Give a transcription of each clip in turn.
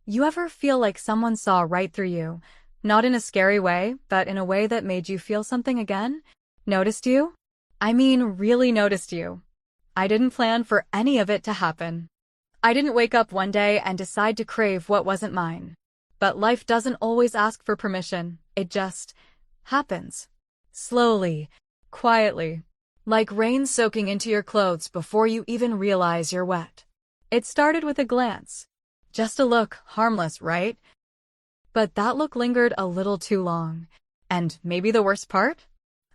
You ever feel like someone saw right through you? Not in a scary way, but in a way that made you feel something again? Noticed you? I mean, really noticed you. I didn't plan for any of it to happen. I didn't wake up one day and decide to crave what wasn't mine. But life doesn't always ask for permission. It just happens. Slowly, quietly, like rain soaking into your clothes before you even realize you're wet. It started with a glance. Just a look, harmless, right? But that look lingered a little too long. And maybe the worst part?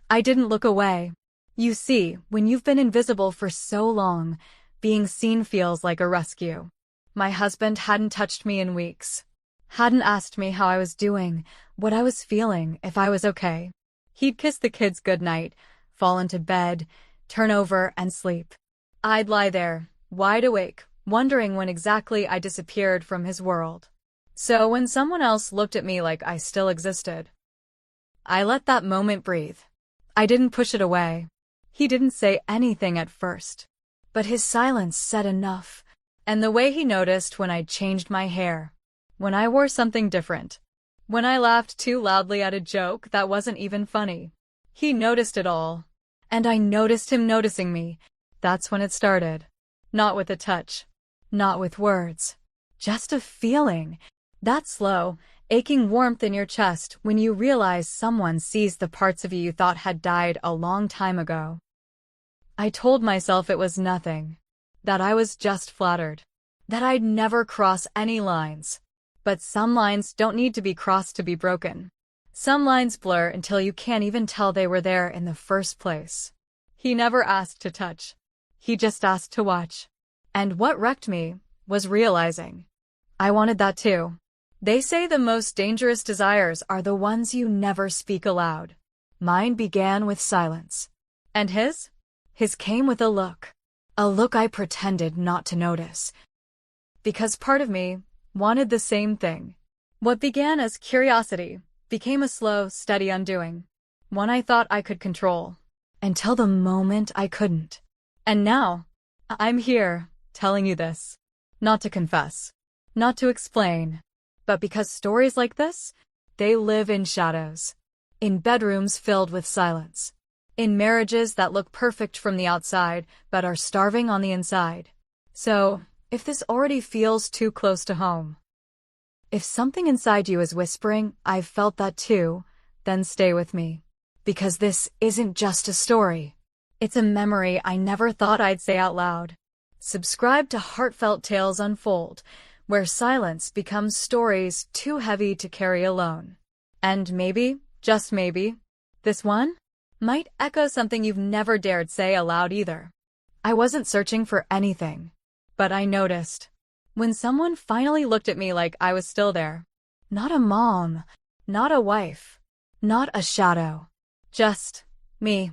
I didn't look away. You see, when you've been invisible for so long, being seen feels like a rescue. My husband hadn't touched me in weeks. Hadn't asked me how I was doing, what I was feeling, if I was okay. He'd kiss the kids goodnight, fall into bed, turn over, and sleep. I'd lie there, wide awake, wondering when exactly I disappeared from his world. So when someone else looked at me like I still existed, I let that moment breathe. I didn't push it away. He didn't say anything at first, but his silence said enough. And the way he noticed when I changed my hair, when I wore something different, when I laughed too loudly at a joke that wasn't even funny. He noticed it all. And I noticed him noticing me. That's when it started. Not with a touch. Not with words. Just a feeling. That slow, aching warmth in your chest when you realize someone sees the parts of you thought had died a long time ago. I told myself it was nothing. That I was just flattered. That I'd never cross any lines. But some lines don't need to be crossed to be broken. Some lines blur until you can't even tell they were there in the first place. He never asked to touch. He just asked to watch. And what wrecked me was realizing I wanted that too. They say the most dangerous desires are the ones you never speak aloud. Mine began with silence. And his? His came with a look. A look I pretended not to notice. Because part of me wanted the same thing. What began as curiosity became a slow, steady undoing. One I thought I could control. Until the moment I couldn't. And now, I'm here, telling you this. Not to confess. Not to explain. But because stories like this, they live in shadows. In bedrooms filled with silence. In marriages that look perfect from the outside, but are starving on the inside. So, if this already feels too close to home, if something inside you is whispering, "I've felt that too," then stay with me. Because this isn't just a story. It's a memory I never thought I'd say out loud. Subscribe to Heartfelt Tales Unfold, where silence becomes stories too heavy to carry alone. And maybe, just maybe, this one might echo something you've never dared say aloud either. I wasn't searching for anything, but I noticed. When someone finally looked at me like I was still there. Not a mom, not a wife, not a shadow. Just me.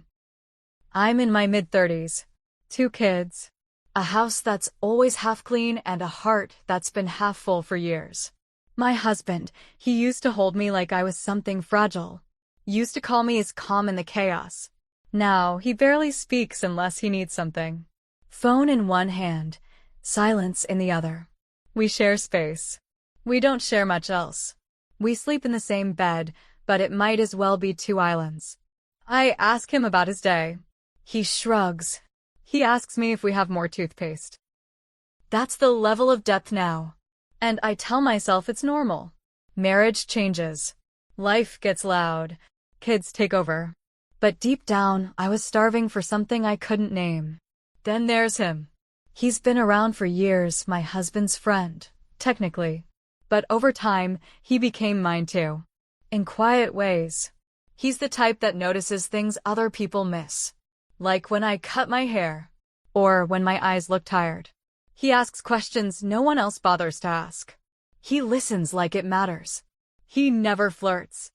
I'm in my mid-30s. 2 kids. A house that's always half clean and a heart that's been half full for years. My husband, he used to hold me like I was something fragile. Used to call me his calm in the chaos. Now, he barely speaks unless he needs something. Phone in one hand, silence in the other. We share space. We don't share much else. We sleep in the same bed, but it might as well be 2 islands. I ask him about his day. He shrugs. He asks me if we have more toothpaste. That's the level of depth now. And I tell myself it's normal. Marriage changes. Life gets loud. Kids take over. But deep down, I was starving for something I couldn't name. Then there's him. He's been around for years, my husband's friend, technically. But over time, he became mine too. In quiet ways. He's the type that notices things other people miss. Like when I cut my hair. Or when my eyes look tired. He asks questions no one else bothers to ask. He listens like it matters. He never flirts.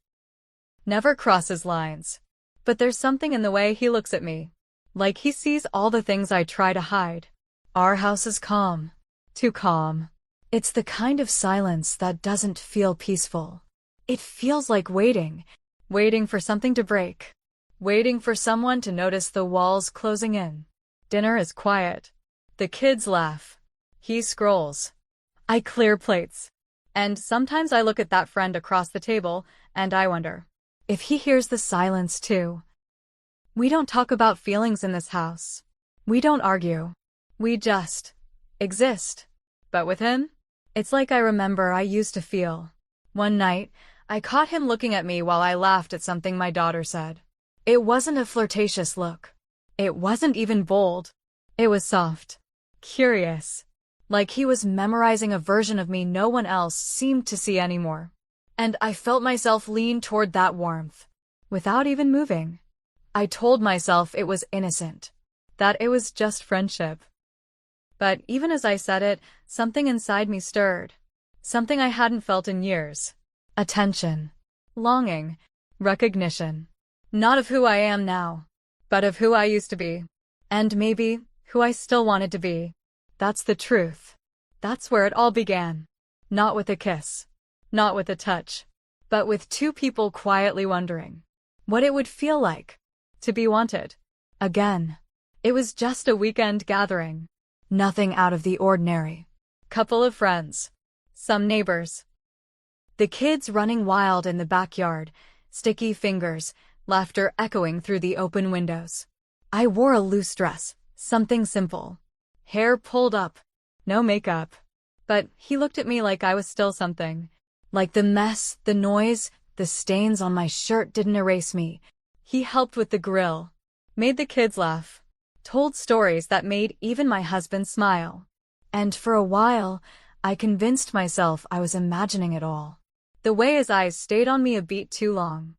Never crosses lines. But there's something in the way he looks at me. Like he sees all the things I try to hide. Our house is calm. Too calm. It's the kind of silence that doesn't feel peaceful. It feels like waiting. Waiting for something to break. Waiting for someone to notice the walls closing in. Dinner is quiet. The kids laugh. He scrolls. I clear plates. And sometimes I look at that friend across the table, and I wonder if he hears the silence too. We don't talk about feelings in this house. We don't argue. We just exist. But with him, it's like I remember I used to feel. One night, I caught him looking at me while I laughed at something my daughter said. It wasn't a flirtatious look. It wasn't even bold. It was soft, curious, like he was memorizing a version of me no one else seemed to see anymore. And I felt myself lean toward that warmth, without even moving. I told myself it was innocent, that it was just friendship. But even as I said it, something inside me stirred. Something I hadn't felt in years. Attention, longing, recognition. Not of who I am now, but of who I used to be. And maybe who I still wanted to be. That's the truth. That's where it all began. Not with a kiss, not with a touch, but with two people quietly wondering what it would feel like to be wanted again. It was just a weekend gathering. Nothing out of the ordinary. Couple of friends. Some neighbors. The kids running wild in the backyard, sticky fingers, laughter echoing through the open windows. I wore a loose dress, something simple. Hair pulled up, no makeup. But he looked at me like I was still something. Like the mess, the noise, the stains on my shirt didn't erase me. He helped with the grill, made the kids laugh, told stories that made even my husband smile. And for a while, I convinced myself I was imagining it all. The way his eyes stayed on me a beat too long.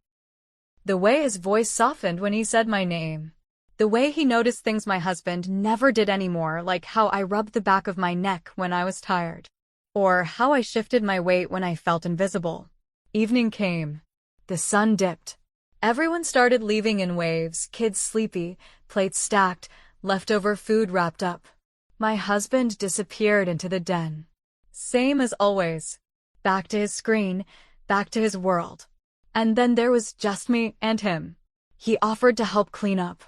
The way his voice softened when he said my name. The way he noticed things my husband never did anymore, like how I rubbed the back of my neck when I was tired. Or how I shifted my weight when I felt invisible. Evening came. The sun dipped. Everyone started leaving in waves, kids sleepy, plates stacked, leftover food wrapped up. My husband disappeared into the den. Same as always. Back to his screen, back to his world. And then there was just me and him. He offered to help clean up.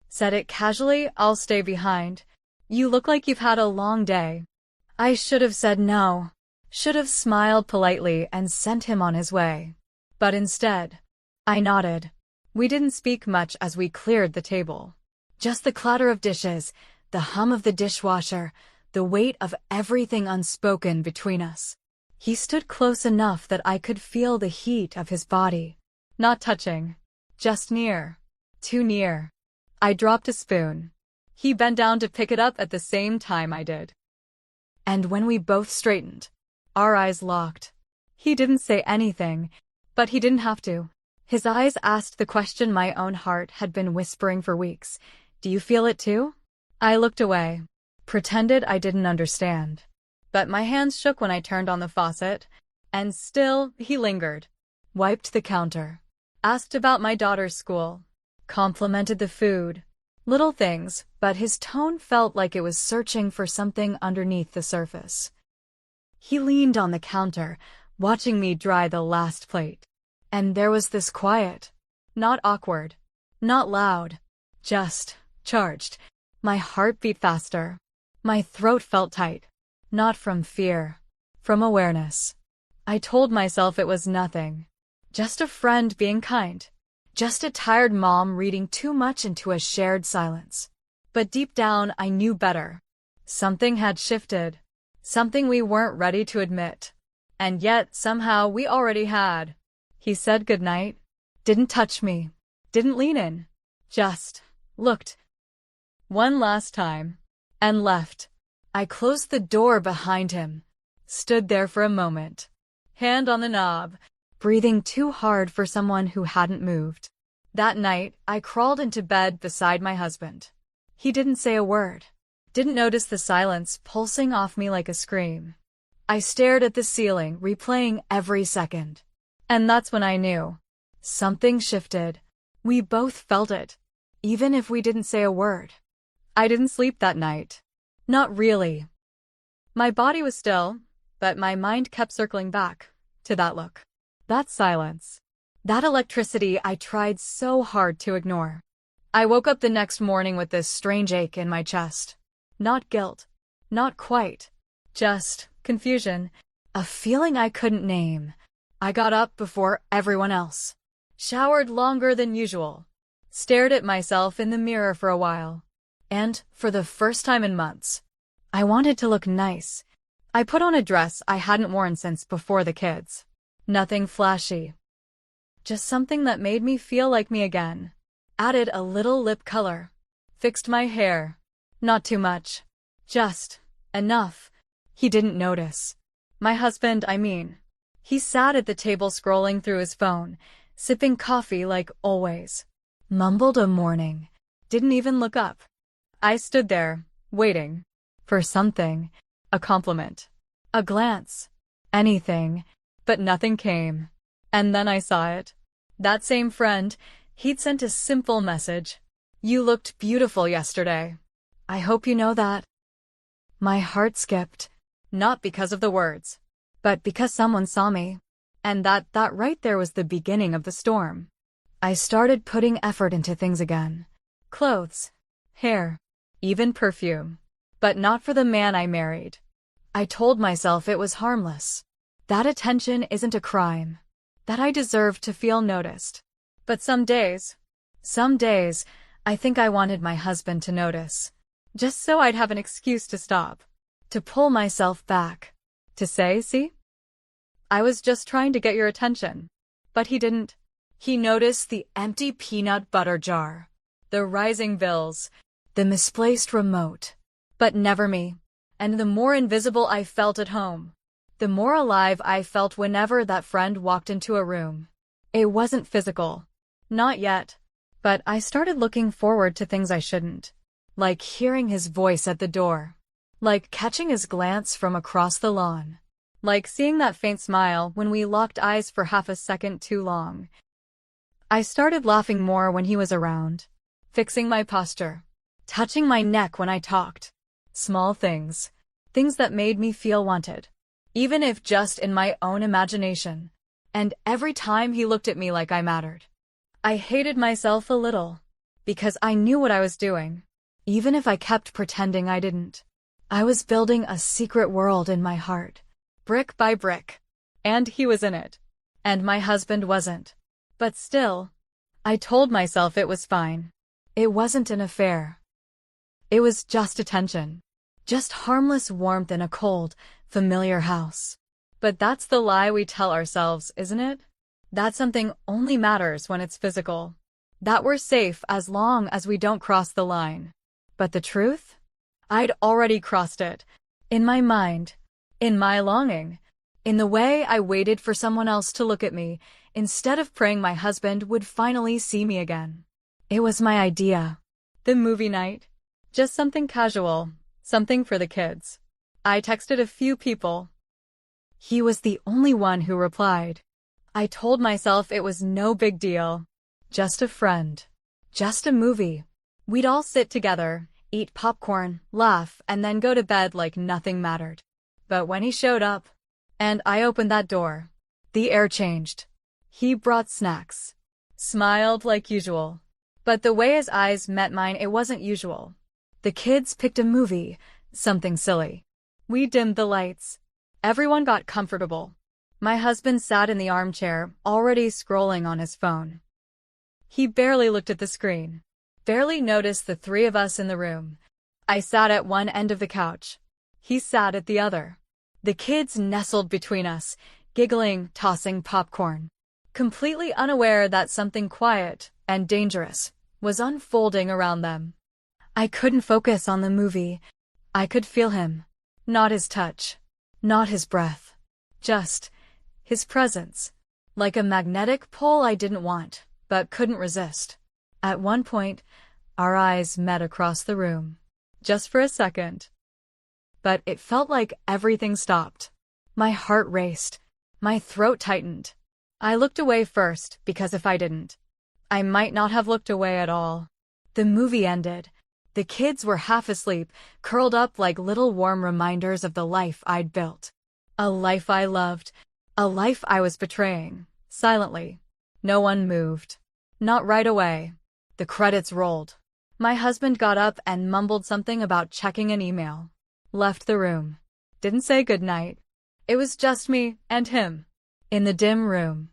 Said it casually, I'll stay behind. You look like you've had a long day. I should have said no. Should have smiled politely and sent him on his way. But instead, I nodded. We didn't speak much as we cleared the table. Just the clatter of dishes, the hum of the dishwasher, the weight of everything unspoken between us. He stood close enough that I could feel the heat of his body. Not touching. Just near. Too near. I dropped a spoon. He bent down to pick it up at the same time I did. And when we both straightened, our eyes locked. He didn't say anything, but he didn't have to. His eyes asked the question my own heart had been whispering for weeks. Do you feel it too? I looked away, pretended I didn't understand. But my hands shook when I turned on the faucet, and still he lingered. Wiped the counter. Asked about my daughter's school. Complimented the food. Little things, but his tone felt like it was searching for something underneath the surface. He leaned on the counter, watching me dry the last plate. And there was this quiet. Not awkward. Not loud. Just charged. My heart beat faster. My throat felt tight. Not from fear. From awareness. I told myself it was nothing. Just a friend being kind. Just a tired mom reading too much into a shared silence. But deep down, I knew better. Something had shifted. Something we weren't ready to admit. And yet, somehow, we already had. He said goodnight. Didn't touch me. Didn't lean in. Just looked. One last time. And left. I closed the door behind him. Stood there for a moment. Hand on the knob. Breathing too hard for someone who hadn't moved. That night, I crawled into bed beside my husband. He didn't say a word. Didn't notice the silence pulsing off me like a scream. I stared at the ceiling, replaying every second. And that's when I knew. Something shifted. We both felt it. Even if we didn't say a word. I didn't sleep that night. Not really. My body was still, but my mind kept circling back to that look. That silence. That electricity I tried so hard to ignore. I woke up the next morning with this strange ache in my chest. Not guilt. Not quite. Just confusion. A feeling I couldn't name. I got up before everyone else. Showered longer than usual. Stared at myself in the mirror for a while. And, for the first time in months, I wanted to look nice. I put on a dress I hadn't worn since before the kids. Nothing flashy. Just something that made me feel like me again. Added a little lip color. Fixed my hair. Not too much. Just enough. He didn't notice. My husband, I mean. He sat at the table scrolling through his phone, sipping coffee like always. Mumbled a morning. Didn't even look up. I stood there, waiting. For something. A compliment. A glance. Anything. But nothing came. And then I saw it. That same friend, he'd sent a simple message. You looked beautiful yesterday. I hope you know that. My heart skipped. Not because of the words, but because someone saw me. And that right there was the beginning of the storm. I started putting effort into things again. Clothes, hair, even perfume. But not for the man I married. I told myself it was harmless. That attention isn't a crime. That I deserved to feel noticed. But some days, I think I wanted my husband to notice. Just so I'd have an excuse to stop. To pull myself back. To say, see? I was just trying to get your attention. But he didn't. He noticed the empty peanut butter jar. The rising bills. The misplaced remote. But never me. And the more invisible I felt at home, the more alive I felt whenever that friend walked into a room. It wasn't physical. Not yet. But I started looking forward to things I shouldn't. Like hearing his voice at the door. Like catching his glance from across the lawn. Like seeing that faint smile when we locked eyes for half a second too long. I started laughing more when he was around. Fixing my posture. Touching my neck when I talked. Small things. Things that made me feel wanted. Even if just in my own imagination. And every time he looked at me like I mattered. I hated myself a little. Because I knew what I was doing. Even if I kept pretending I didn't. I was building a secret world in my heart. Brick by brick. And he was in it. And my husband wasn't. But still, I told myself it was fine. It wasn't an affair. It was just attention. Just harmless warmth in a cold, familiar house. But that's the lie we tell ourselves, isn't it? That something only matters when it's physical. That we're safe as long as we don't cross the line. But the truth? I'd already crossed it. In my mind. In my longing. In the way I waited for someone else to look at me, instead of praying my husband would finally see me again. It was my idea. The movie night. Just something casual. Something for the kids. I texted a few people. He was the only one who replied. I told myself it was no big deal. Just a friend. Just a movie. We'd all sit together, eat popcorn, laugh, and then go to bed like nothing mattered. But when he showed up, and I opened that door, the air changed. He brought snacks. Smiled like usual. But the way his eyes met mine, it wasn't usual. The kids picked a movie, something silly. We dimmed the lights. Everyone got comfortable. My husband sat in the armchair, already scrolling on his phone. He barely looked at the screen. Barely noticed the three of us in the room. I sat at one end of the couch. He sat at the other. The kids nestled between us, giggling, tossing popcorn. Completely unaware that something quiet and dangerous was unfolding around them. I couldn't focus on the movie. I could feel him. Not his touch. Not his breath. Just his presence. Like a magnetic pull I didn't want, but couldn't resist. At one point, our eyes met across the room. Just for a second. But it felt like everything stopped. My heart raced. My throat tightened. I looked away first, because if I didn't, I might not have looked away at all. The movie ended. The kids were half asleep, curled up like little warm reminders of the life I'd built. A life I loved. A life I was betraying. Silently. No one moved. Not right away. The credits rolled. My husband got up and mumbled something about checking an email. Left the room. Didn't say goodnight. It was just me and him. In the dim room.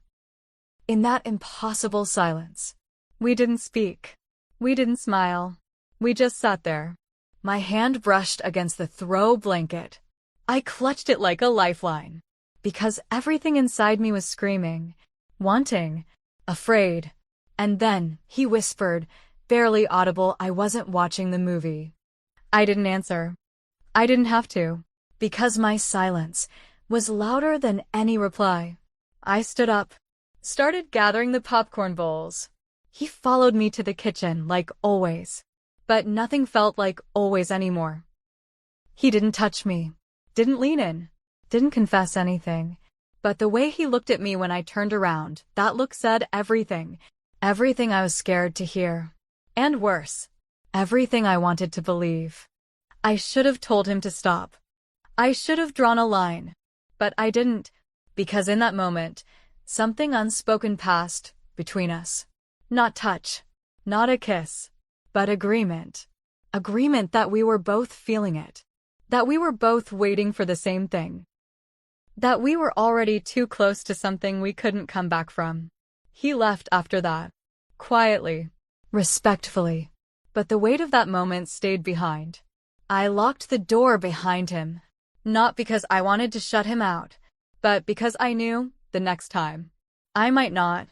In that impossible silence. We didn't speak. We didn't smile. We just sat there. My hand brushed against the throw blanket. I clutched it like a lifeline. Because everything inside me was screaming, wanting, afraid. And then, he whispered, barely audible, I wasn't watching the movie. I didn't answer. I didn't have to. Because my silence was louder than any reply. I stood up, started gathering the popcorn bowls. He followed me to the kitchen, like always. But nothing felt like always anymore. He didn't touch me, didn't lean in, didn't confess anything. But the way he looked at me when I turned around, that look said everything. Everything I was scared to hear. And worse, everything I wanted to believe. I should have told him to stop. I should have drawn a line. But I didn't, because in that moment, something unspoken passed between us. Not touch, not a kiss, but agreement. Agreement that we were both feeling it. That we were both waiting for the same thing. That we were already too close to something we couldn't come back from. He left after that. Quietly. Respectfully. But the weight of that moment stayed behind. I locked the door behind him. Not because I wanted to shut him out, but because I knew, the next time, I might not.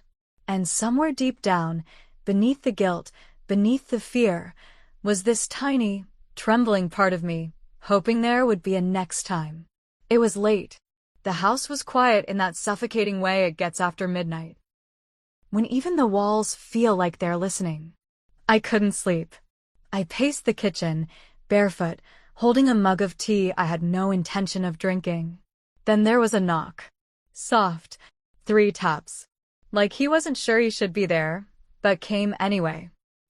And somewhere deep down, beneath the guilt, beneath the fear, was this tiny, trembling part of me, hoping there would be a next time. It was late. The house was quiet in that suffocating way it gets after midnight. When even the walls feel like they're listening. I couldn't sleep. I paced the kitchen, barefoot, holding a mug of tea I had no intention of drinking. Then there was a knock. Soft. 3 taps. Like he wasn't sure he should be there, but came anyway.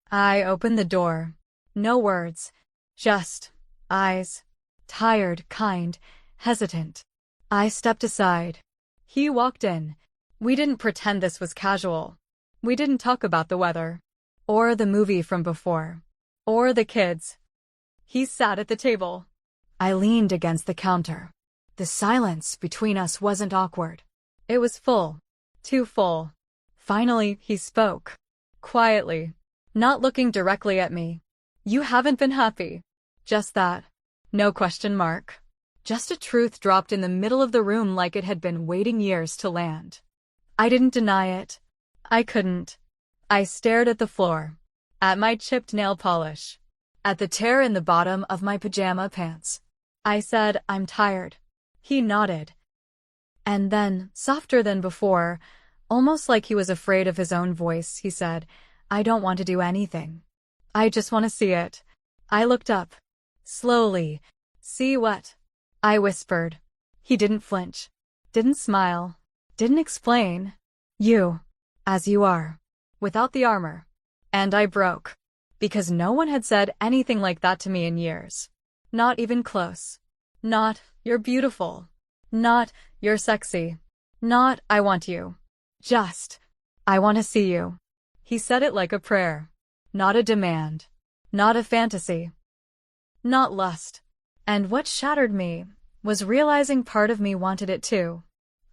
I opened the door. No words. Just eyes. Tired, kind, hesitant. I stepped aside. He walked in. We didn't pretend this was casual. We didn't talk about the weather. Or the movie from before. Or the kids. He sat at the table. I leaned against the counter. The silence between us wasn't awkward. It was full. Too full. Finally, he spoke. Quietly. Not looking directly at me. You haven't been happy. Just that. No question mark. Just a truth dropped in the middle of the room like it had been waiting years to land. I didn't deny it. I couldn't. I stared at the floor. At my chipped nail polish. At the tear in the bottom of my pajama pants. I said, I'm tired. He nodded. And then, softer than before, almost like he was afraid of his own voice, he said, I don't want to do anything. I just want to see it. I looked up. Slowly. See what? I whispered. He didn't flinch. Didn't smile. Didn't explain. You. As you are. Without the armor. And I broke. Because no one had said anything like that to me in years. Not even close. Not, you're beautiful. Not, you're sexy. Not, I want you. Just, I want to see you. He said it like a prayer. Not a demand. Not a fantasy. Not lust. And what shattered me was realizing part of me wanted it too.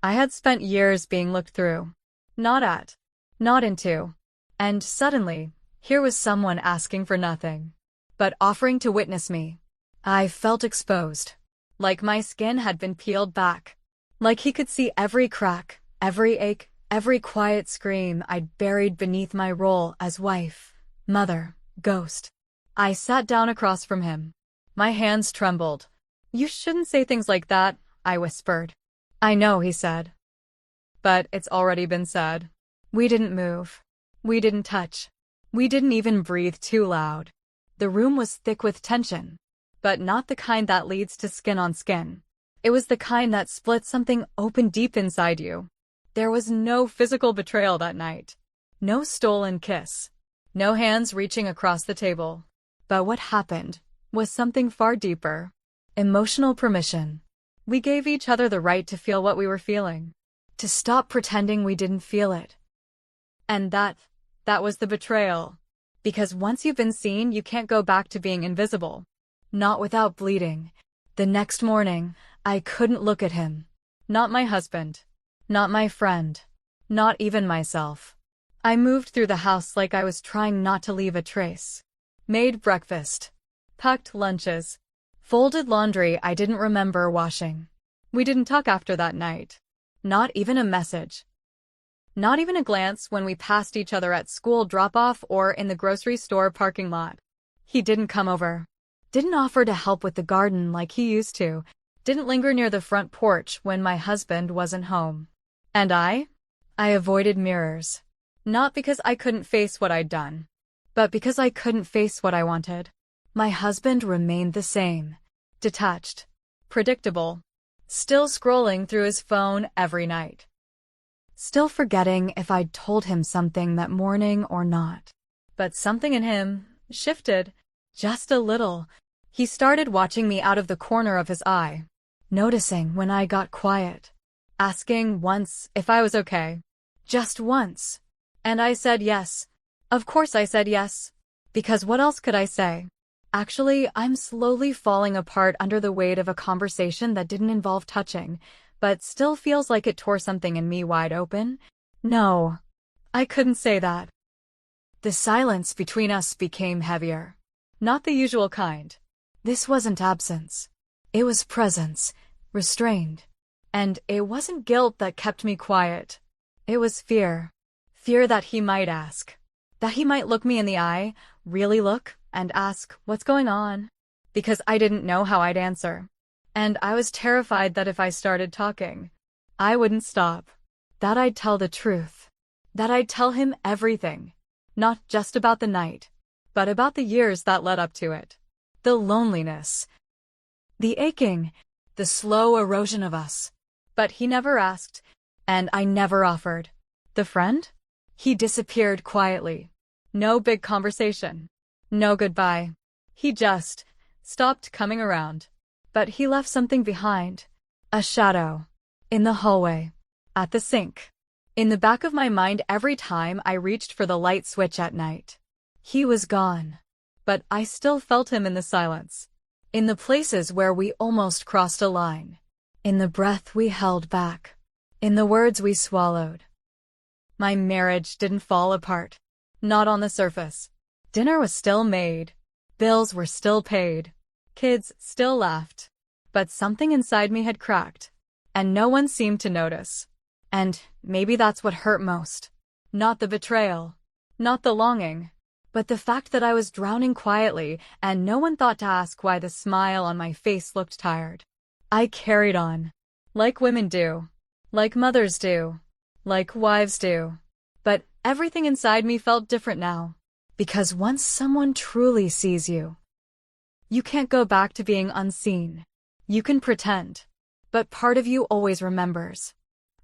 I had spent years being looked through. Not at. Not into. And suddenly, here was someone asking for nothing. But offering to witness me. I felt exposed. Like my skin had been peeled back. Like he could see every crack, every ache, every quiet scream I'd buried beneath my role as wife, mother, ghost. I sat down across from him. My hands trembled. You shouldn't say things like that, I whispered. I know, he said. But it's already been said. We didn't move. We didn't touch. We didn't even breathe too loud. The room was thick with tension. But not the kind that leads to skin on skin. It was the kind that splits something open deep inside you. There was no physical betrayal that night. No stolen kiss. No hands reaching across the table. But what happened was something far deeper. Emotional permission. We gave each other the right to feel what we were feeling. To stop pretending we didn't feel it. And that was the betrayal. Because once you've been seen, you can't go back to being invisible. Not without bleeding. The next morning, I couldn't look at him. Not my husband. Not my friend. Not even myself. I moved through the house like I was trying not to leave a trace. Made breakfast. Packed lunches. Folded laundry I didn't remember washing. We didn't talk after that night. Not even a message. Not even a glance when we passed each other at school drop-off or in the grocery store parking lot. He didn't come over. Didn't offer to help with the garden like he used to. Didn't linger near the front porch when my husband wasn't home. And I avoided mirrors. Not because I couldn't face what I'd done, but because I couldn't face what I wanted. My husband remained the same. Detached. Predictable. Still scrolling through his phone every night. Still forgetting if I'd told him something that morning or not. But something in him shifted. Just a little. He started watching me out of the corner of his eye. Noticing when I got quiet. Asking once if I was okay. Just once. And I said yes. Of course I said yes. Because what else could I say? Actually, I'm slowly falling apart under the weight of a conversation that didn't involve touching, but still feels like it tore something in me wide open. No, I couldn't say that. The silence between us became heavier. Not the usual kind. This wasn't absence. It was presence, restrained. And it wasn't guilt that kept me quiet. It was fear. Fear that he might ask. That he might look me in the eye, really look, and ask, what's going on? Because I didn't know how I'd answer. And I was terrified that if I started talking, I wouldn't stop. That I'd tell the truth. That I'd tell him everything. Not just about the night, but about the years that led up to it. The loneliness. The aching. The slow erosion of us. But he never asked, and I never offered. The friend? He disappeared quietly. No big conversation. No goodbye. He just stopped coming around. But he left something behind. A shadow. In the hallway. At the sink. In the back of my mind every time I reached for the light switch at night. He was gone. But I still felt him in the silence. In the places where we almost crossed a line. In the breath we held back. In the words we swallowed. My marriage didn't fall apart. Not on the surface. Dinner was still made. Bills were still paid. Kids still laughed. But something inside me had cracked. And no one seemed to notice. And maybe that's what hurt most. Not the betrayal. Not the longing. But the fact that I was drowning quietly and no one thought to ask why the smile on my face looked tired. I carried on. Like women do. Like mothers do. Like wives do. But everything inside me felt different now. Because once someone truly sees you, you can't go back to being unseen. You can pretend. But part of you always remembers.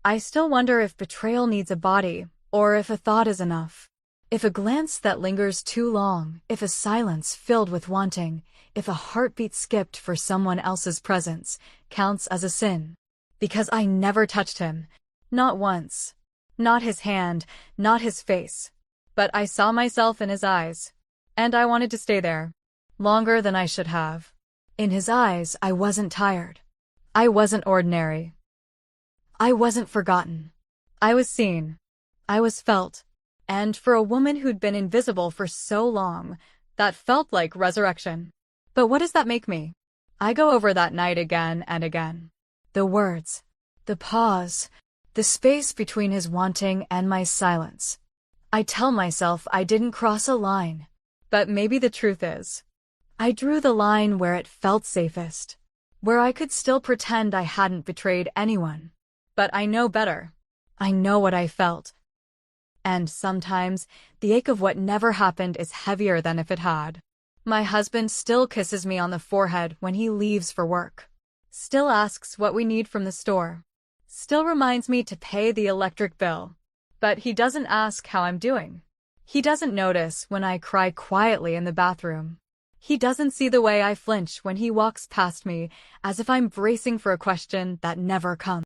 I still wonder if betrayal needs a body, or if a thought is enough. If a glance that lingers too long, if a silence filled with wanting, if a heartbeat skipped for someone else's presence, counts as a sin. Because I never touched him. Not once. Not his hand, not his face. But I saw myself in his eyes. And I wanted to stay there. Longer than I should have. In his eyes, I wasn't tired. I wasn't ordinary. I wasn't forgotten. I was seen. I was felt. And for a woman who'd been invisible for so long, that felt like resurrection. But what does that make me? I go over that night again and again. The words. The pause. The space between his wanting and my silence. I tell myself I didn't cross a line. But maybe the truth is, I drew the line where it felt safest. Where I could still pretend I hadn't betrayed anyone. But I know better. I know what I felt. And sometimes, the ache of what never happened is heavier than if it had. My husband still kisses me on the forehead when he leaves for work. Still asks what we need from the store. Still reminds me to pay the electric bill. But he doesn't ask how I'm doing. He doesn't notice when I cry quietly in the bathroom. He doesn't see the way I flinch when he walks past me, as if I'm bracing for a question that never comes.